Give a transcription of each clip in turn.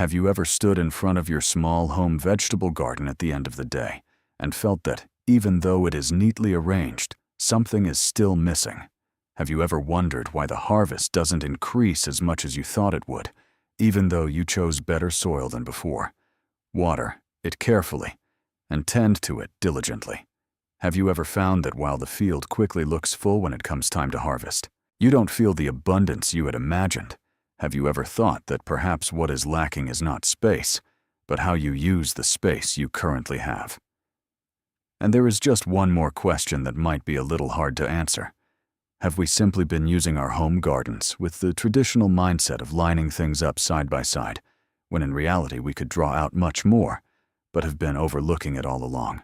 Have you ever stood in front of your small home vegetable garden at the end of the day and felt that, even though it is neatly arranged, something is still missing? Have you ever wondered why the harvest doesn't increase as much as you thought it would, even though you chose better soil than before? Water it carefully and tend to it diligently. Have you ever found that while the field quickly looks full when it comes time to harvest, you don't feel the abundance you had imagined? Have you ever thought that perhaps what is lacking is not space, but how you use the space you currently have? And there is just one more question that might be a little hard to answer. Have we simply been using our home gardens with the traditional mindset of lining things up side by side, when in reality we could draw out much more, but have been overlooking it all along?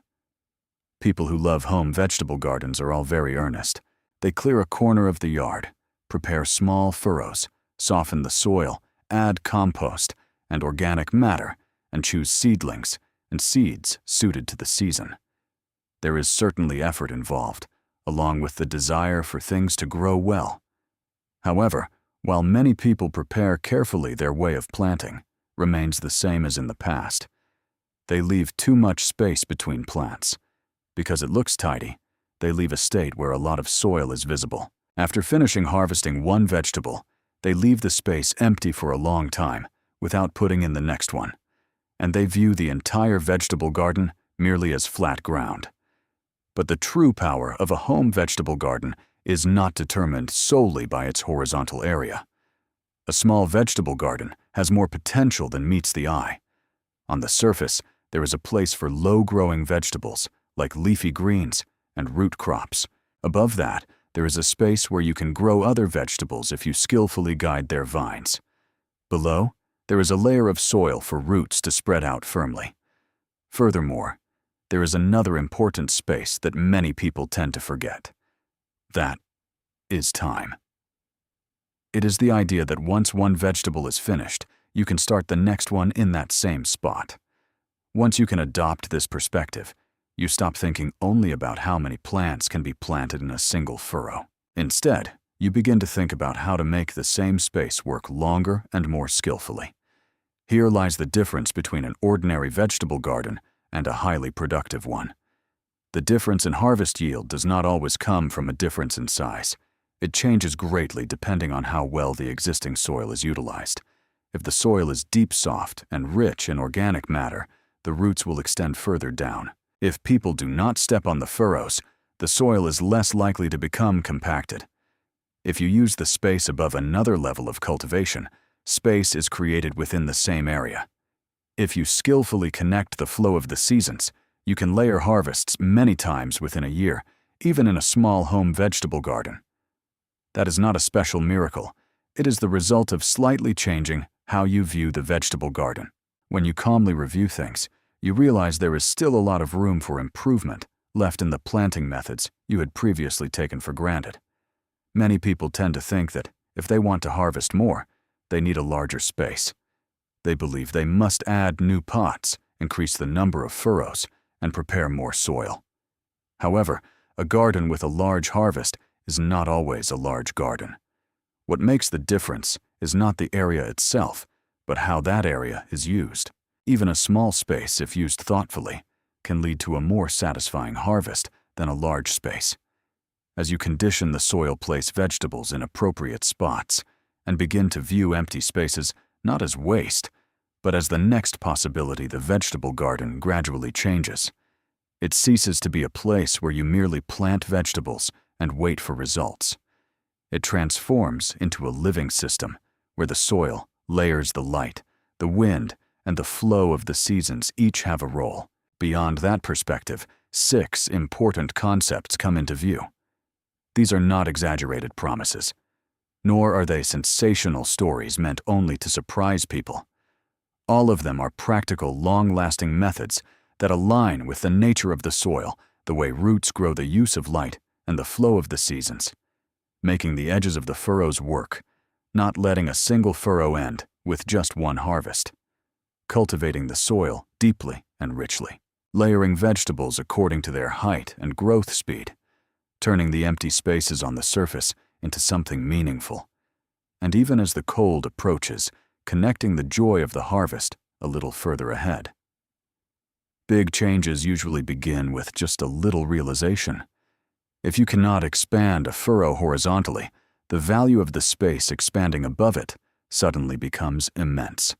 People who love home vegetable gardens are all very earnest. They clear a corner of the yard, prepare small furrows, soften the soil, add compost and organic matter, and choose seedlings and seeds suited to the season. There is certainly effort involved, along with the desire for things to grow well. However, while many people prepare carefully, their way of planting remains the same as in the past. They leave too much space between plants. Because it looks tidy, they leave a state where a lot of soil is visible. After finishing harvesting one vegetable, they leave the space empty for a long time without putting in the next one, and they view the entire vegetable garden merely as flat ground. But the true power of a home vegetable garden is not determined solely by its horizontal area. A small vegetable garden has more potential than meets the eye. On the surface, there is a place for low-growing vegetables like leafy greens and root crops. Above that, there is a space where you can grow other vegetables if you skillfully guide their vines. Below, there is a layer of soil for roots to spread out firmly. Furthermore, there is another important space that many people tend to forget. That is time. It is the idea that once one vegetable is finished, you can start the next one in that same spot. Once you can adopt this perspective, you stop thinking only about how many plants can be planted in a single furrow. Instead, you begin to think about how to make the same space work longer and more skillfully. Here lies the difference between an ordinary vegetable garden and a highly productive one. The difference in harvest yield does not always come from a difference in size. It changes greatly depending on how well the existing soil is utilized. If the soil is deep, soft, and rich in organic matter, the roots will extend further down. If people do not step on the furrows, the soil is less likely to become compacted. If you use the space above another level of cultivation, space is created within the same area. If you skillfully connect the flow of the seasons, you can layer harvests many times within a year, even in a small home vegetable garden. That is not a special miracle. It is the result of slightly changing how you view the vegetable garden. When you calmly review things, you realize there is still a lot of room for improvement left in the planting methods you had previously taken for granted. Many people tend to think that if they want to harvest more, they need a larger space. They believe they must add new pots, increase the number of furrows, and prepare more soil. However, a garden with a large harvest is not always a large garden. What makes the difference is not the area itself, but how that area is used. Even a small space, if used thoughtfully, can lead to a more satisfying harvest than a large space. As you condition the soil, place vegetables in appropriate spots, and begin to view empty spaces not as waste, but as the next possibility, the vegetable garden gradually changes. It ceases to be a place where you merely plant vegetables and wait for results. It transforms into a living system where the soil, layers, the light, the wind, and the flow of the seasons each have a role. Beyond that perspective, 6 important concepts come into view. These are not exaggerated promises, nor are they sensational stories meant only to surprise people. All of them are practical, long-lasting methods that align with the nature of the soil, the way roots grow, the use of light, and the flow of the seasons, making the edges of the furrows work, not letting a single furrow end with just one harvest. Cultivating the soil deeply and richly, layering vegetables according to their height and growth speed, turning the empty spaces on the surface into something meaningful. And even as the cold approaches, connecting the joy of the harvest a little further ahead. Big changes usually begin with just a little realization. If you cannot expand a furrow horizontally, the value of the space expanding above it suddenly becomes immense.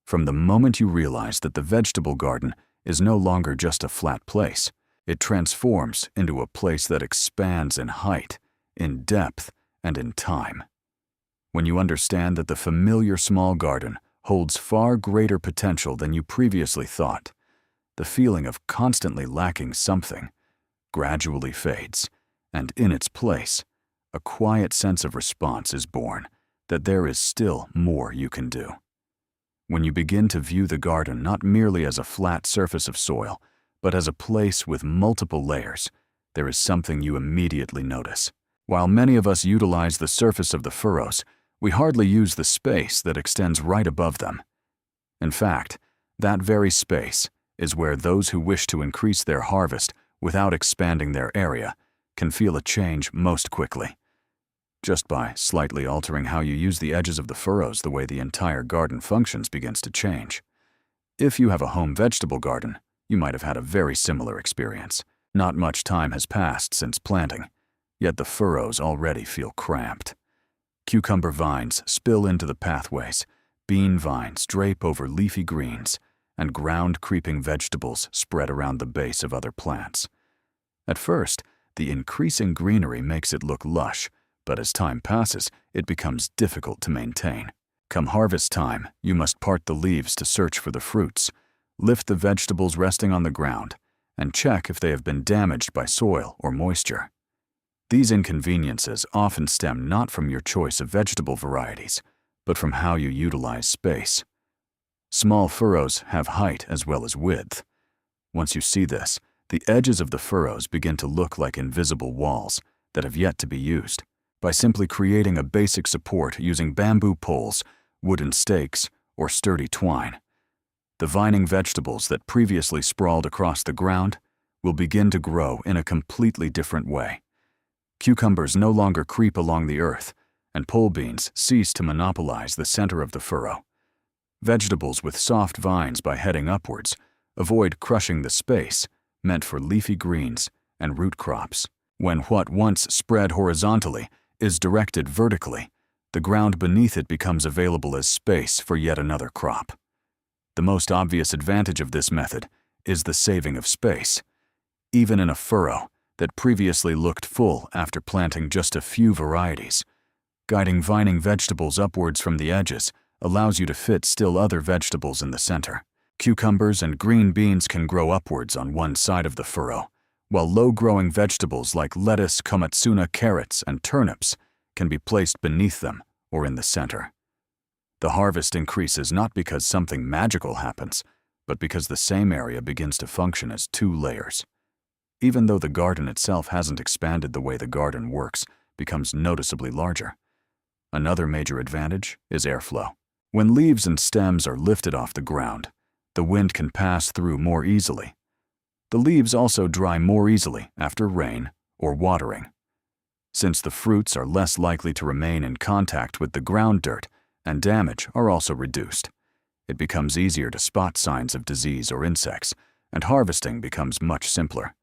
From the moment you realize that the vegetable garden is no longer just a flat place, it transforms into a place that expands in height, in depth, and in time. When you understand that the familiar small garden holds far greater potential than you previously thought, the feeling of constantly lacking something gradually fades, and in its place, a quiet sense of response is born that there is still more you can do. When you begin to view the garden not merely as a flat surface of soil, but as a place with multiple layers, there is something you immediately notice. While many of us utilize the surface of the furrows, we hardly use the space that extends right above them. In fact, that very space is where those who wish to increase their harvest without expanding their area can feel a change most quickly. Just by slightly altering how you use the edges of the furrows, the way the entire garden functions begins to change. If you have a home vegetable garden, you might have had a very similar experience. Not much time has passed since planting, yet the furrows already feel cramped. Cucumber vines spill into the pathways, bean vines drape over leafy greens, and ground-creeping vegetables spread around the base of other plants. At first, the increasing greenery makes it look lush, but as time passes, it becomes difficult to maintain. Come harvest time, you must part the leaves to search for the fruits, lift the vegetables resting on the ground, and check if they have been damaged by soil or moisture. These inconveniences often stem not from your choice of vegetable varieties, but from how you utilize space. Small furrows have height as well as width. Once you see this, the edges of the furrows begin to look like invisible walls that have yet to be used. By simply creating a basic support using bamboo poles, wooden stakes, or sturdy twine, the vining vegetables that previously sprawled across the ground will begin to grow in a completely different way. Cucumbers no longer creep along the earth, and pole beans cease to monopolize the center of the furrow. Vegetables with soft vines by heading upwards avoid crushing the space meant for leafy greens and root crops. When what once spread horizontally is directed vertically, the ground beneath it becomes available as space for yet another crop. The most obvious advantage of this method is the saving of space. Even in a furrow that previously looked full after planting just a few varieties, guiding vining vegetables upwards from the edges allows you to fit still other vegetables in the center. Cucumbers and green beans can grow upwards on one side of the furrow, while low-growing vegetables like lettuce, komatsuna, carrots, and turnips can be placed beneath them or in the center. The harvest increases not because something magical happens, but because the same area begins to function as two layers. Even though the garden itself hasn't expanded, the way the garden works becomes noticeably larger. Another major advantage is airflow. When leaves and stems are lifted off the ground, the wind can pass through more easily. The leaves also dry more easily after rain or watering. Since the fruits are less likely to remain in contact with the ground dirt and damage are also reduced, it becomes easier to spot signs of disease or insects, and harvesting becomes much simpler.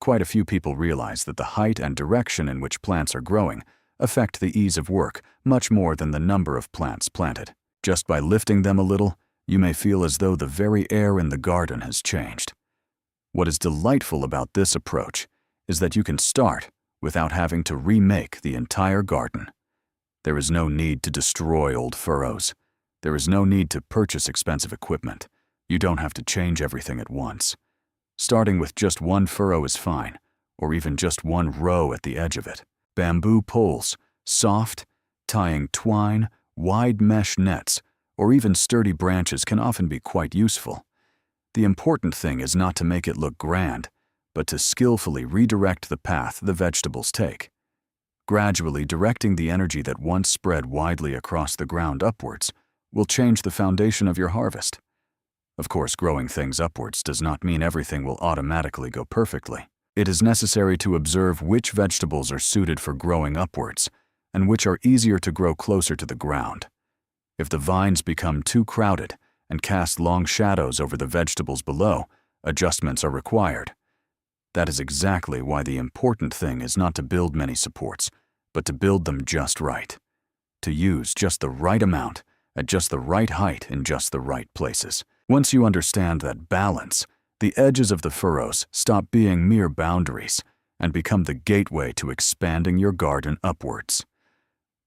Quite a few people realize that the height and direction in which plants are growing affect the ease of work much more than the number of plants planted. Just by lifting them a little, you may feel as though the very air in the garden has changed. What is delightful about this approach is that you can start without having to remake the entire garden. There is no need to destroy old furrows. There is no need to purchase expensive equipment. You don't have to change everything at once. Starting with just one furrow is fine, or even just one row at the edge of it. Bamboo poles, soft, tying twine, wide mesh nets, or even sturdy branches can often be quite useful. The important thing is not to make it look grand, but to skillfully redirect the path the vegetables take. Gradually directing the energy that once spread widely across the ground upwards will change the foundation of your harvest. Of course, growing things upwards does not mean everything will automatically go perfectly. It is necessary to observe which vegetables are suited for growing upwards and which are easier to grow closer to the ground. If the vines become too crowded and cast long shadows over the vegetables below, adjustments are required. That is exactly why the important thing is not to build many supports, but to build them just right. To use just the right amount, at just the right height in just the right places. Once you understand that balance, the edges of the furrows stop being mere boundaries and become the gateway to expanding your garden upwards.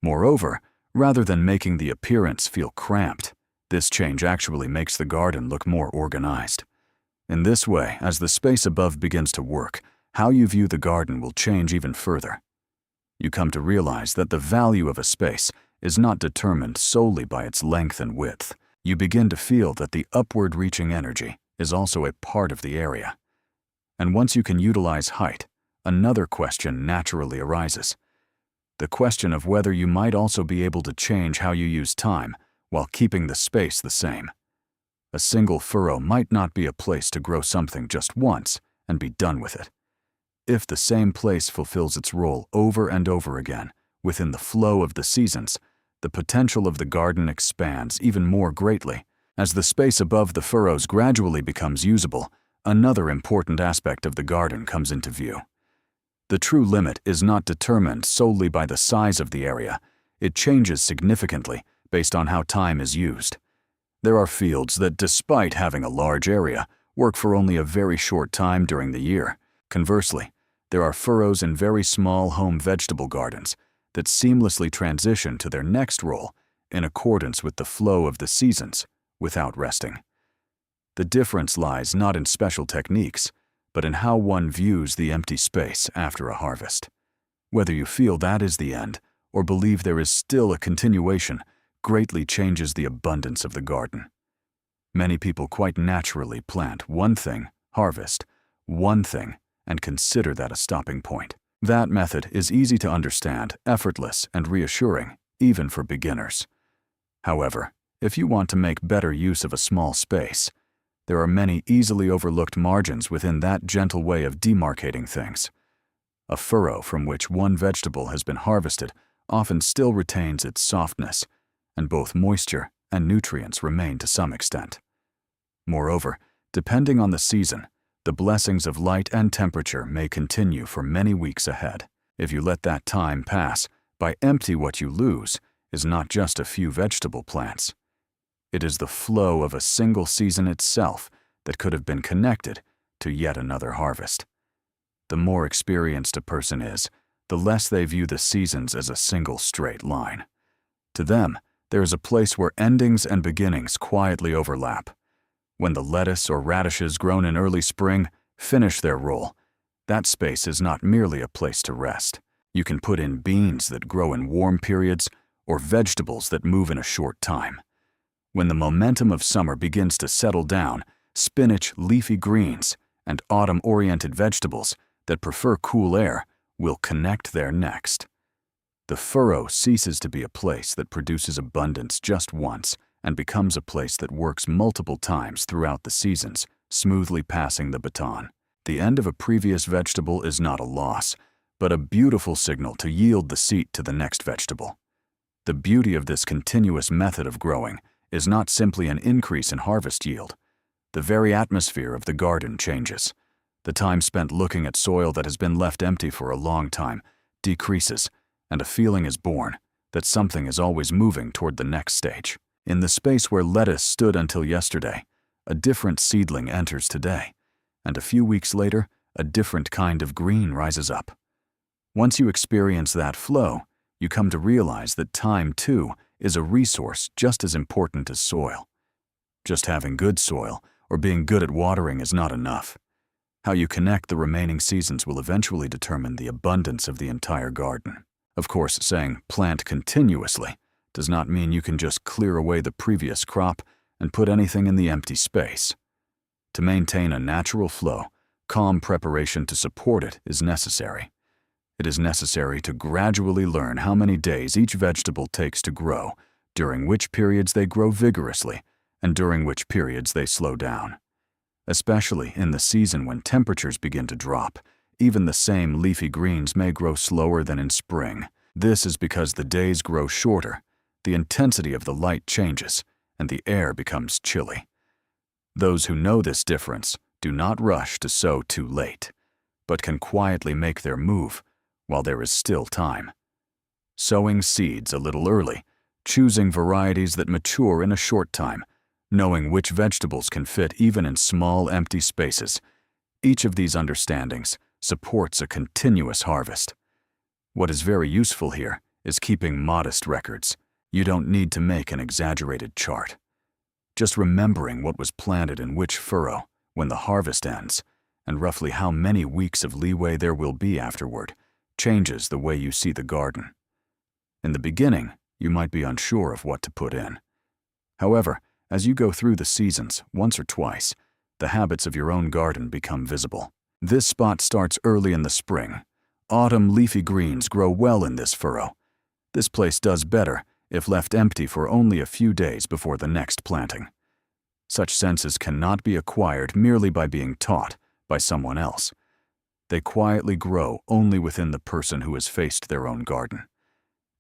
Moreover, rather than making the appearance feel cramped, this change actually makes the garden look more organized. In this way, as the space above begins to work, how you view the garden will change even further. You come to realize that the value of a space is not determined solely by its length and width. You begin to feel that the upward-reaching energy is also a part of the area. And once you can utilize height, another question naturally arises. The question of whether you might also be able to change how you use time while keeping the space the same. A single furrow might not be a place to grow something just once and be done with it. If the same place fulfills its role over and over again, within the flow of the seasons, the potential of the garden expands even more greatly. As the space above the furrows gradually becomes usable, another important aspect of the garden comes into view. The true limit is not determined solely by the size of the area. It changes significantly based on how time is used. There are fields that, despite having a large area, work for only a very short time during the year. Conversely, there are furrows in very small home vegetable gardens that seamlessly transition to their next role in accordance with the flow of the seasons without resting. The difference lies not in special techniques, but in how one views the empty space after a harvest. Whether you feel that is the end or believe there is still a continuation greatly changes the abundance of the garden. Many people quite naturally plant one thing, harvest one thing, and consider that a stopping point. That method is easy to understand, effortless, and reassuring, even for beginners. However, if you want to make better use of a small space, there are many easily overlooked margins within that gentle way of demarcating things. A furrow from which one vegetable has been harvested often still retains its softness, and both moisture and nutrients remain to some extent. Moreover, depending on the season, the blessings of light and temperature may continue for many weeks ahead. If you let that time pass, by empty what you lose is not just a few vegetable plants. It is the flow of a single season itself that could have been connected to yet another harvest. The more experienced a person is, the less they view the seasons as a single straight line. To them, there is a place where endings and beginnings quietly overlap. When the lettuce or radishes grown in early spring finish their role, that space is not merely a place to rest. You can put in beans that grow in warm periods or vegetables that move in a short time. When the momentum of summer begins to settle down, spinach, leafy greens, and autumn-oriented vegetables that prefer cool air will connect there next. The furrow ceases to be a place that produces abundance just once and becomes a place that works multiple times throughout the seasons, smoothly passing the baton. The end of a previous vegetable is not a loss, but a beautiful signal to yield the seat to the next vegetable. The beauty of this continuous method of growing is not simply an increase in harvest yield. The very atmosphere of the garden changes. The time spent looking at soil that has been left empty for a long time decreases, and a feeling is born that something is always moving toward the next stage. In the space where lettuce stood until yesterday, a different seedling enters today, and a few weeks later, a different kind of green rises up. Once you experience that flow, you come to realize that time, too, is a resource just as important as soil. Just having good soil or being good at watering is not enough. How you connect the remaining seasons will eventually determine the abundance of the entire garden. Of course, saying plant continuously does not mean you can just clear away the previous crop and put anything in the empty space. To maintain a natural flow, calm preparation to support it is necessary. It is necessary to gradually learn how many days each vegetable takes to grow, during which periods they grow vigorously, and during which periods they slow down. Especially in the season when temperatures begin to drop, even the same leafy greens may grow slower than in spring. This is because the days grow shorter, the intensity of the light changes, and the air becomes chilly. Those who know this difference do not rush to sow too late, but can quietly make their move while there is still time. Sowing seeds a little early, choosing varieties that mature in a short time, knowing which vegetables can fit even in small empty spaces. Each of these understandings supports a continuous harvest. What is very useful here is keeping modest records. You don't need to make an exaggerated chart. Just remembering what was planted in which furrow when the harvest ends, and roughly how many weeks of leeway there will be afterward, changes the way you see the garden. In the beginning, you might be unsure of what to put in. However, as you go through the seasons once or twice, the habits of your own garden become visible. This spot starts early in the spring. Autumn leafy greens grow well in this furrow. This place does better if left empty for only a few days before the next planting. Such senses cannot be acquired merely by being taught by someone else. They quietly grow only within the person who has faced their own garden.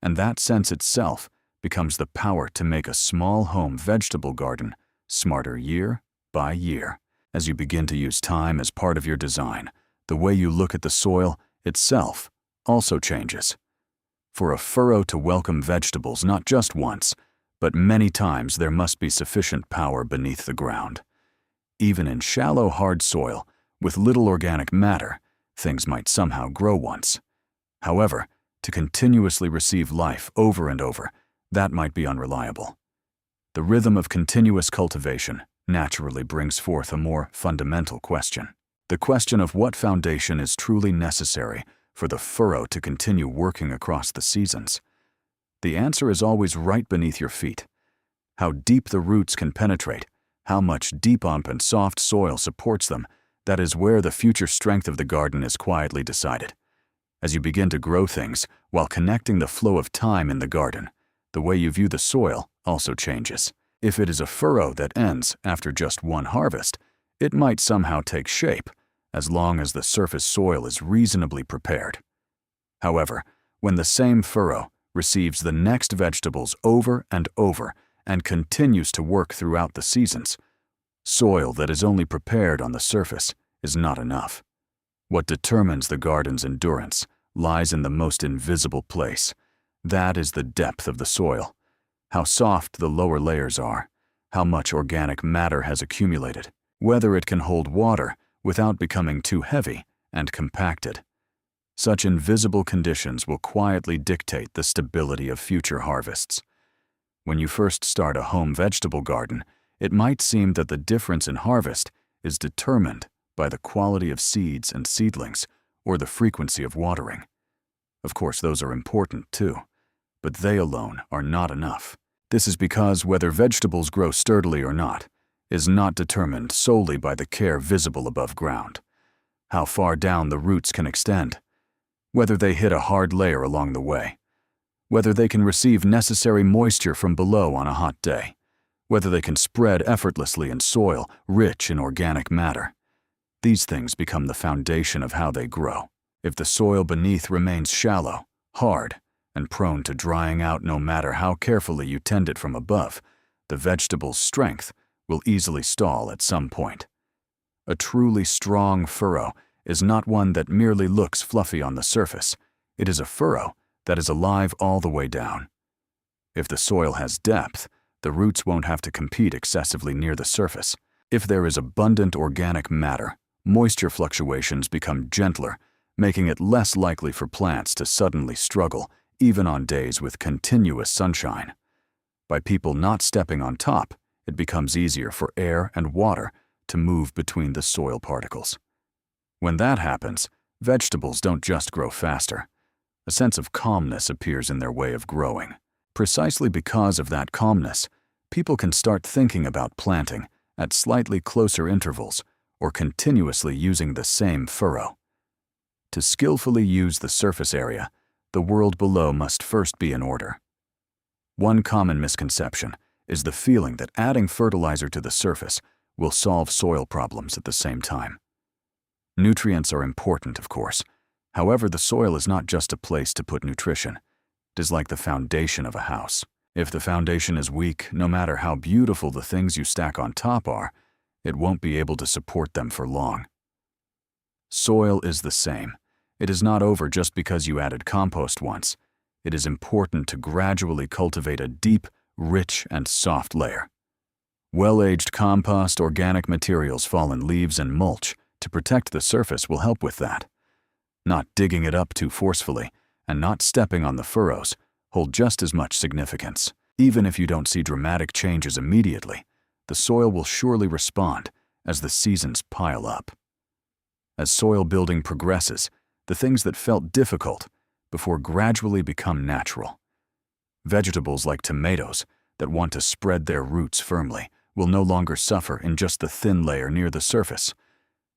And that sense itself becomes the power to make a small home vegetable garden smarter year by year. As you begin to use time as part of your design, the way you look at the soil itself also changes. For a furrow to welcome vegetables not just once, but many times, there must be sufficient power beneath the ground. Even in shallow, hard soil, with little organic matter, things might somehow grow once. However, to continuously receive life over and over, that might be unreliable. The rhythm of continuous cultivation naturally brings forth a more fundamental question. The question of what foundation is truly necessary for the furrow to continue working across the seasons. The answer is always right beneath your feet. How deep the roots can penetrate, how much deep and soft soil supports them, that is where the future strength of the garden is quietly decided. As you begin to grow things while connecting the flow of time in the garden, the way you view the soil also changes. If it is a furrow that ends after just one harvest, it might somehow take shape, as long as the surface soil is reasonably prepared. However, when the same furrow receives the next vegetables over and over and continues to work throughout the seasons, soil that is only prepared on the surface is not enough. What determines the garden's endurance lies in the most invisible place. That is the depth of the soil, how soft the lower layers are, how much organic matter has accumulated, whether it can hold water without becoming too heavy and compacted. Such invisible conditions will quietly dictate the stability of future harvests. When you first start a home vegetable garden, it might seem that the difference in harvest is determined by the quality of seeds and seedlings or the frequency of watering. Of course, those are important too, but they alone are not enough. This is because whether vegetables grow sturdily or not is not determined solely by the care visible above ground, how far down the roots can extend, whether they hit a hard layer along the way, whether they can receive necessary moisture from below on a hot day, whether they can spread effortlessly in soil rich in organic matter. These things become the foundation of how they grow. If the soil beneath remains shallow, hard, and prone to drying out no matter how carefully you tend it from above, the vegetable's strength will easily stall at some point. A truly strong furrow is not one that merely looks fluffy on the surface. It is a furrow that is alive all the way down. If the soil has depth, the roots won't have to compete excessively near the surface. If there is abundant organic matter, moisture fluctuations become gentler, making it less likely for plants to suddenly struggle, even on days with continuous sunshine. By people not stepping on top, it becomes easier for air and water to move between the soil particles. When that happens, vegetables don't just grow faster. A sense of calmness appears in their way of growing. Precisely because of that calmness, people can start thinking about planting at slightly closer intervals or continuously using the same furrow. To skillfully use the surface area, the world below must first be in order. One common misconception is the feeling that adding fertilizer to the surface will solve soil problems at the same time. Nutrients are important, of course. However, the soil is not just a place to put nutrition. It is like the foundation of a house. If the foundation is weak, no matter how beautiful the things you stack on top are, it won't be able to support them for long. Soil is the same. It is not over just because you added compost once. It is important to gradually cultivate a deep, rich, and soft layer. Well-aged compost, organic materials, fallen leaves, and mulch to protect the surface will help with that. Not digging it up too forcefully and not stepping on the furrows hold just as much significance. Even if you don't see dramatic changes immediately, the soil will surely respond as the seasons pile up. As soil building progresses, the things that felt difficult before gradually become natural. Vegetables like tomatoes that want to spread their roots firmly will no longer suffer in just the thin layer near the surface.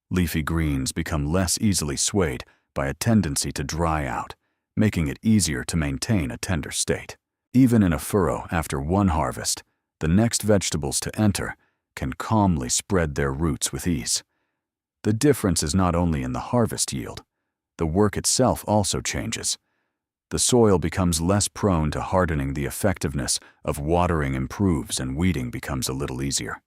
Leafy greens become less easily swayed by a tendency to dry out, making it easier to maintain a tender state. Even in a furrow after one harvest, the next vegetables to enter can calmly spread their roots with ease. The difference is not only in the harvest yield. The work itself also changes. The soil becomes less prone to hardening, the effectiveness of watering improves, and weeding becomes a little easier.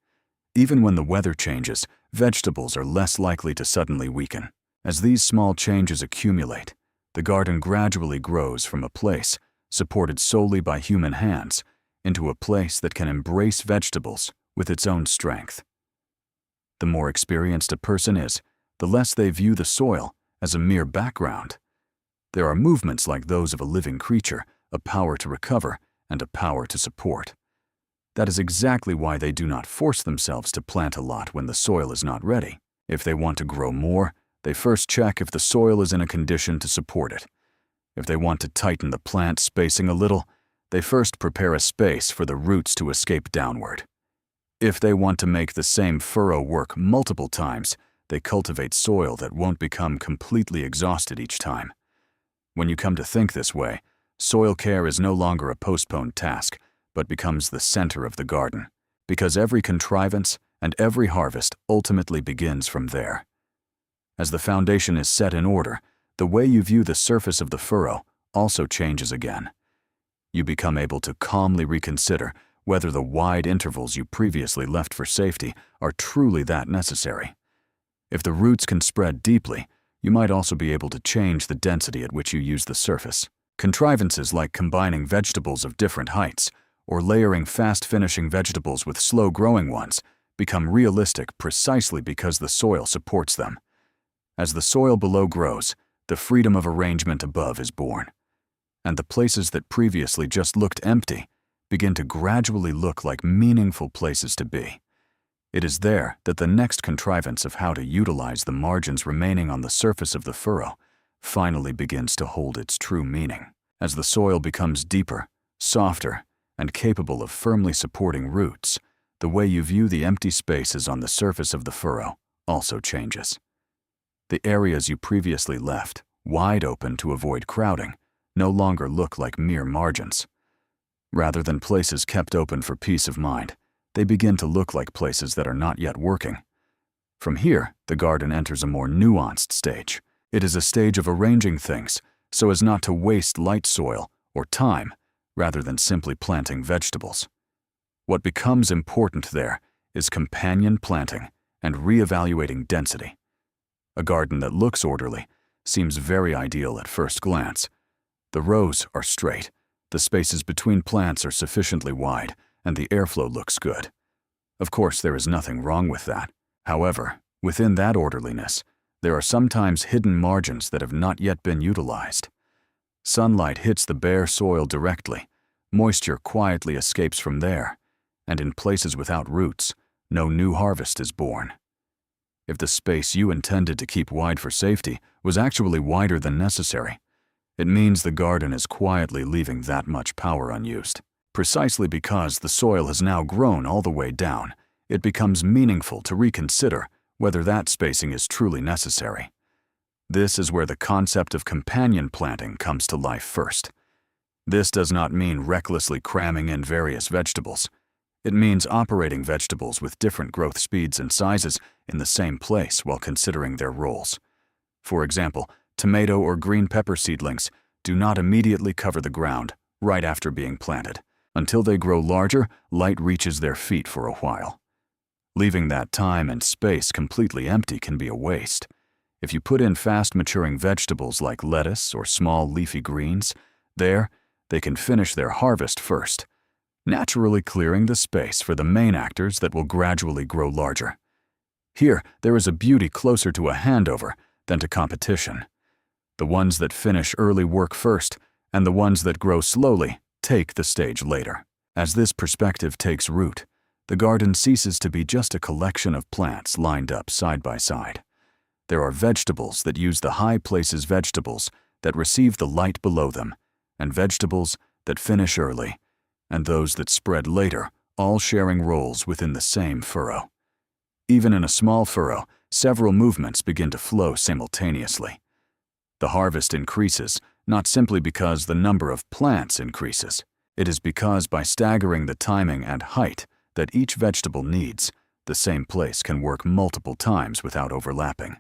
Even when the weather changes, vegetables are less likely to suddenly weaken. As these small changes accumulate, the garden gradually grows from a place supported solely by human hands into a place that can embrace vegetables with its own strength. The more experienced a person is, the less they view the soil as a mere background. There are movements like those of a living creature, a power to recover and a power to support. That is exactly why they do not force themselves to plant a lot when the soil is not ready. If they want to grow more, they first check if the soil is in a condition to support it. If they want to tighten the plant spacing a little, they first prepare a space for the roots to escape downward. If they want to make the same furrow work multiple times, they cultivate soil that won't become completely exhausted each time. When you come to think this way, soil care is no longer a postponed task, but becomes the center of the garden, because every contrivance and every harvest ultimately begins from there. As the foundation is set in order, the way you view the surface of the furrow also changes again. You become able to calmly reconsider whether the wide intervals you previously left for safety are truly that necessary. If the roots can spread deeply, you might also be able to change the density at which you use the surface. Contrivances like combining vegetables of different heights or layering fast-finishing vegetables with slow-growing ones become realistic precisely because the soil supports them. As the soil below grows, the freedom of arrangement above is born, and the places that previously just looked empty begin to gradually look like meaningful places to be. It is there that the next contrivance of how to utilize the margins remaining on the surface of the furrow finally begins to hold its true meaning. As the soil becomes deeper, softer, and capable of firmly supporting roots, the way you view the empty spaces on the surface of the furrow also changes. The areas you previously left wide open to avoid crowding no longer look like mere margins. Rather than places kept open for peace of mind, they begin to look like places that are not yet working. From here, the garden enters a more nuanced stage. It is a stage of arranging things so as not to waste light soil or time rather than simply planting vegetables. What becomes important there is companion planting and reevaluating density. A garden that looks orderly seems very ideal at first glance. The rows are straight, the spaces between plants are sufficiently wide, and the airflow looks good. Of course, there is nothing wrong with that. However, within that orderliness, there are sometimes hidden margins that have not yet been utilized. Sunlight hits the bare soil directly, moisture quietly escapes from there, and in places without roots, no new harvest is born. If the space you intended to keep wide for safety was actually wider than necessary, it means the garden is quietly leaving that much power unused. Precisely because the soil has now grown all the way down, it becomes meaningful to reconsider whether that spacing is truly necessary. This is where the concept of companion planting comes to life first. This does not mean recklessly cramming in various vegetables. It means operating vegetables with different growth speeds and sizes in the same place while considering their roles. For example, tomato or green pepper seedlings do not immediately cover the ground right after being planted. Until they grow larger, light reaches their feet for a while. Leaving that time and space completely empty can be a waste. If you put in fast-maturing vegetables like lettuce or small leafy greens, they can finish their harvest first, naturally clearing the space for the main actors that will gradually grow larger. Here, there is a beauty closer to a handover than to competition. The ones that finish early work first, and the ones that grow slowly take the stage later. As this perspective takes root, the garden ceases to be just a collection of plants lined up side by side. There are vegetables that use the high places, vegetables that receive the light below them, and vegetables that finish early, and those that spread later, all sharing roles within the same furrow. Even in a small furrow, several movements begin to flow simultaneously. The harvest increases, not simply because the number of plants increases. It is because by staggering the timing and height that each vegetable needs, the same place can work multiple times without overlapping.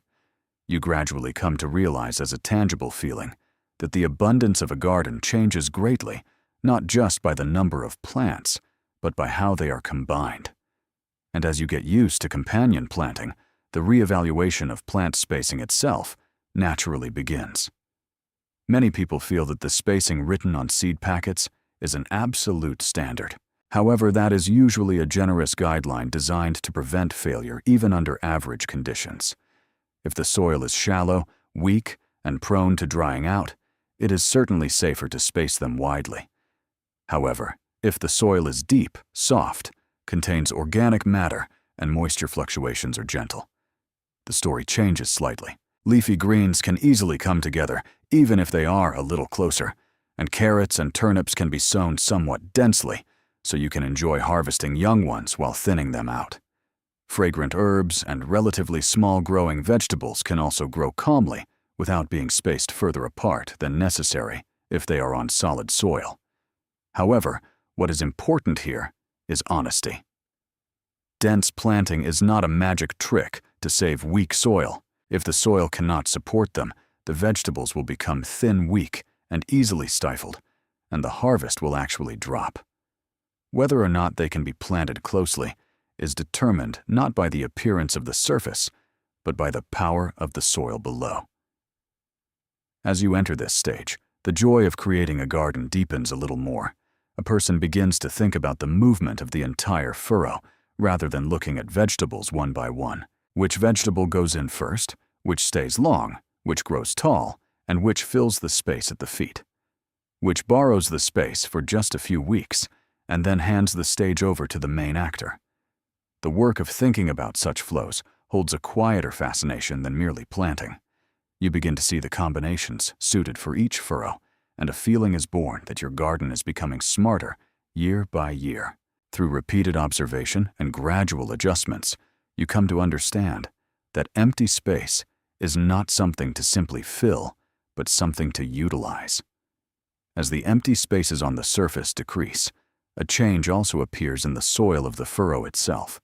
You gradually come to realize as a tangible feeling that the abundance of a garden changes greatly, not just by the number of plants, but by how they are combined. And as you get used to companion planting, the reevaluation of plant spacing itself naturally begins. Many people feel that the spacing written on seed packets is an absolute standard. However, that is usually a generous guideline designed to prevent failure even under average conditions. If the soil is shallow, weak, and prone to drying out, it is certainly safer to space them widely. However, if the soil is deep, soft, contains organic matter, and moisture fluctuations are gentle, the story changes slightly. Leafy greens can easily come together, even if they are a little closer, and carrots and turnips can be sown somewhat densely, so you can enjoy harvesting young ones while thinning them out. Fragrant herbs and relatively small-growing vegetables can also grow calmly without being spaced further apart than necessary if they are on solid soil. However, what is important here is honesty. Dense planting is not a magic trick to save weak soil. If the soil cannot support them, the vegetables will become thin, weak, and easily stifled, and the harvest will actually drop. Whether or not they can be planted closely is determined not by the appearance of the surface, but by the power of the soil below. As you enter this stage, the joy of creating a garden deepens a little more. A person begins to think about the movement of the entire furrow, rather than looking at vegetables one by one. Which vegetable goes in first, which stays long, which grows tall, and which fills the space at the feet. Which borrows the space for just a few weeks, and then hands the stage over to the main actor. The work of thinking about such flows holds a quieter fascination than merely planting. You begin to see the combinations suited for each furrow, and a feeling is born that your garden is becoming smarter year by year. Through repeated observation and gradual adjustments, you come to understand that empty space is not something to simply fill, but something to utilize. As the empty spaces on the surface decrease, a change also appears in the soil of the furrow itself.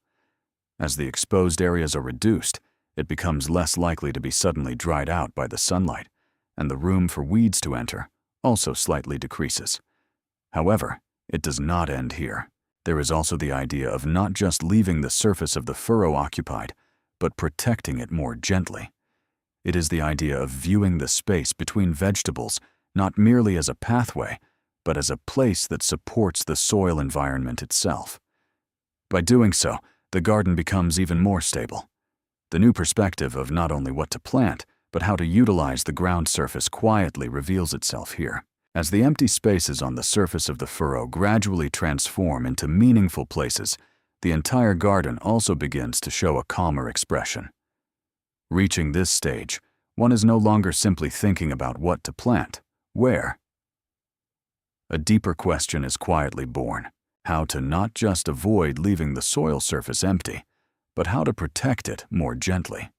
As the exposed areas are reduced, it becomes less likely to be suddenly dried out by the sunlight, and the room for weeds to enter also slightly decreases. However, it does not end here. There is also the idea of not just leaving the surface of the furrow occupied, but protecting it more gently. It is the idea of viewing the space between vegetables not merely as a pathway, but as a place that supports the soil environment itself. By doing so, the garden becomes even more stable. The new perspective of not only what to plant, but how to utilize the ground surface quietly reveals itself here. As the empty spaces on the surface of the furrow gradually transform into meaningful places, the entire garden also begins to show a calmer expression. Reaching this stage, one is no longer simply thinking about what to plant, where. A deeper question is quietly born: how to not just avoid leaving the soil surface empty, but how to protect it more gently.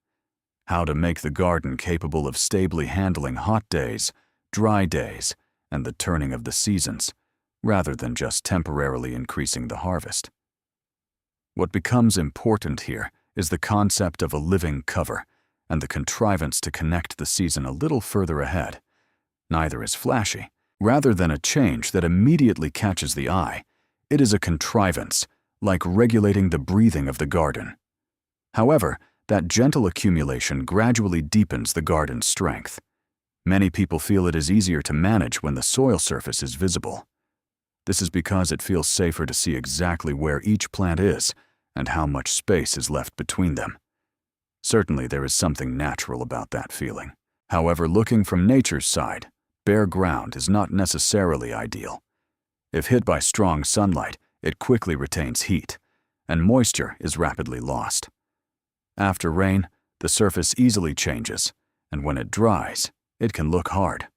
How to make the garden capable of stably handling hot days, dry days, and the turning of the seasons, rather than just temporarily increasing the harvest. What becomes important here is the concept of a living cover and the contrivance to connect the season a little further ahead. Neither is flashy. Rather than a change that immediately catches the eye, It is a contrivance, like regulating the breathing of the garden. However, that gentle accumulation gradually deepens the garden's strength. Many people feel it is easier to manage when the soil surface is visible. This is because it feels safer to see exactly where each plant is and how much space is left between them. Certainly, there is something natural about that feeling. However, looking from nature's side, bare ground is not necessarily ideal. If hit by strong sunlight, it quickly retains heat, and moisture is rapidly lost. After rain, the surface easily changes, and when it dries, it can look hard.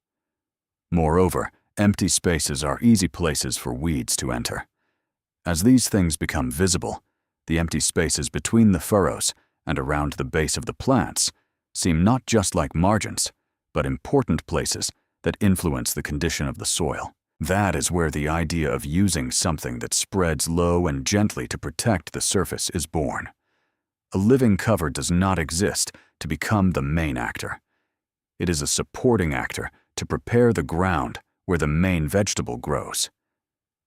Moreover, empty spaces are easy places for weeds to enter. As these things become visible, the empty spaces between the furrows and around the base of the plants seem not just like margins, but important places that influence the condition of the soil. That is where the idea of using something that spreads low and gently to protect the surface is born. A living cover does not exist to become the main actor. It is a supporting actor to prepare the ground where the main vegetable grows.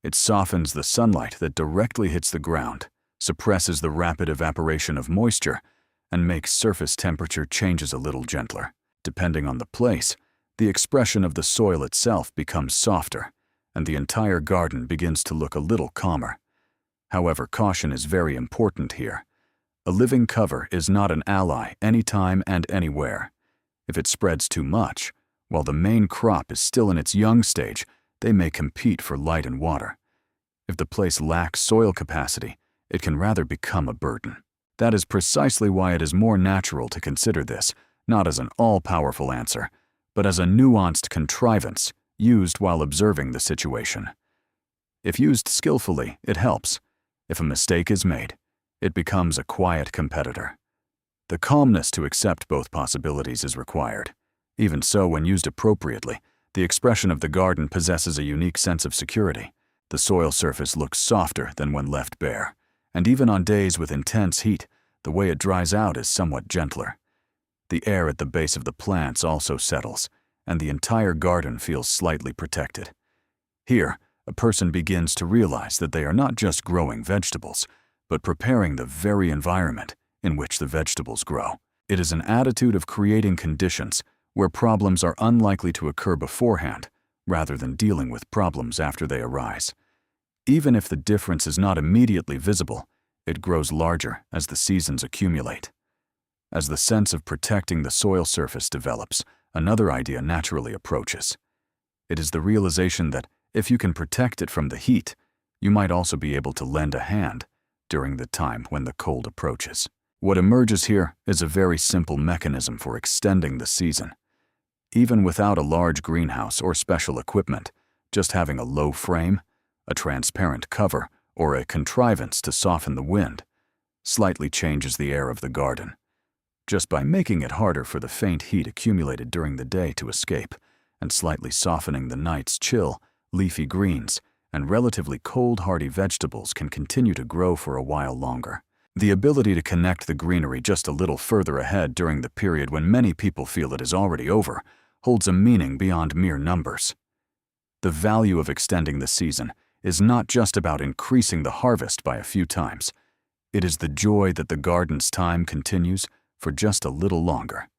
It softens the sunlight that directly hits the ground, suppresses the rapid evaporation of moisture, and makes surface temperature changes a little gentler. Depending on the place, the expression of the soil itself becomes softer, and the entire garden begins to look a little calmer. However, caution is very important here. A living cover is not an ally anytime and anywhere. If it spreads too much, while the main crop is still in its young stage, they may compete for light and water. If the place lacks soil capacity, it can rather become a burden. That is precisely why it is more natural to consider this, not as an all-powerful answer, but as a nuanced contrivance used while observing the situation. If used skillfully, it helps. If a mistake is made, it becomes a quiet competitor. The calmness to accept both possibilities is required. Even so, when used appropriately, the expression of the garden possesses a unique sense of security. The soil surface looks softer than when left bare, and even on days with intense heat, the way it dries out is somewhat gentler. The air at the base of the plants also settles, and the entire garden feels slightly protected. Here, a person begins to realize that they are not just growing vegetables, but preparing the very environment in which the vegetables grow. It is an attitude of creating conditions where problems are unlikely to occur beforehand, rather than dealing with problems after they arise. Even if the difference is not immediately visible, it grows larger as the seasons accumulate. As the sense of protecting the soil surface develops, another idea naturally approaches. It is the realization that if you can protect it from the heat, you might also be able to lend a hand during the time when the cold approaches. What emerges here is a very simple mechanism for extending the season. Even without a large greenhouse or special equipment, just having a low frame, a transparent cover, or a contrivance to soften the wind slightly changes the air of the garden. Just by making it harder for the faint heat accumulated during the day to escape, and slightly softening the night's chill, leafy greens and relatively cold hardy vegetables can continue to grow for a while longer. The ability to connect the greenery just a little further ahead during the period when many people feel it is already over holds a meaning beyond mere numbers. The value of extending the season is not just about increasing the harvest by a few times. It is the joy that the garden's time continues for just a little longer.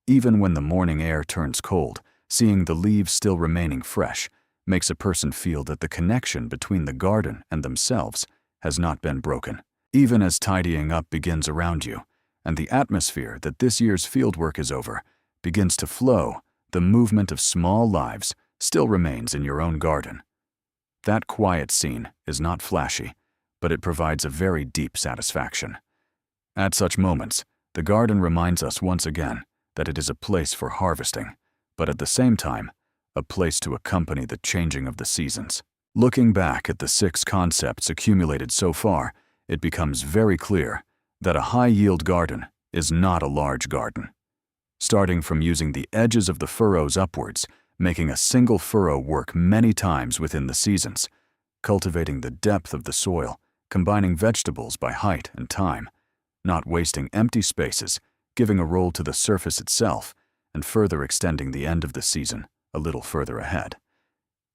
Even when the morning air turns cold, seeing the leaves still remaining fresh makes a person feel that the connection between the garden and themselves has not been broken. Even as tidying up begins around you, and the atmosphere that this year's fieldwork is over begins to flow, the movement of small lives still remains in your own garden. That quiet scene is not flashy, but it provides a very deep satisfaction. At such moments, the garden reminds us once again that it is a place for harvesting, but at the same time, a place to accompany the changing of the seasons. Looking back at the 6 concepts accumulated so far, it becomes very clear that a high-yield garden is not a large garden. Starting from using the edges of the furrows upwards, making a single furrow work many times within the seasons, cultivating the depth of the soil, combining vegetables by height and time, not wasting empty spaces, giving a role to the surface itself, and further extending the end of the season a little further ahead.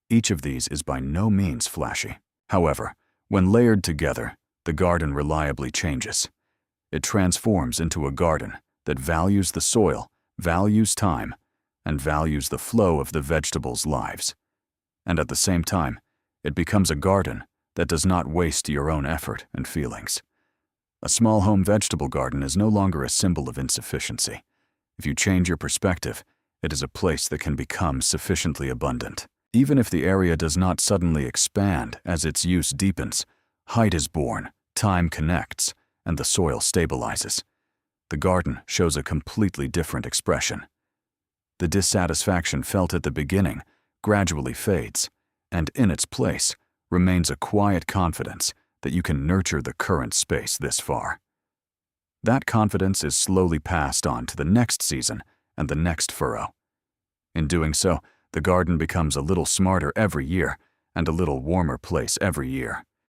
Each of these is by no means flashy. However, When layered together, the garden reliably changes. It transforms into a garden that values the soil, values time, and values the flow of the vegetables' lives. And at the same time, it becomes a garden that does not waste your own effort and feelings. A small home vegetable garden is no longer a symbol of insufficiency. If you change your perspective, it is a place that can become sufficiently abundant. Even if the area does not suddenly expand as its use deepens, height is born, time connects, and the soil stabilizes. The garden shows a completely different expression. The dissatisfaction felt at the beginning gradually fades, and in its place remains a quiet confidence that you can nurture the current space this far. That confidence is slowly passed on to the next season and the next furrow. In doing so, the garden becomes a little smarter every year and a little warmer place every year.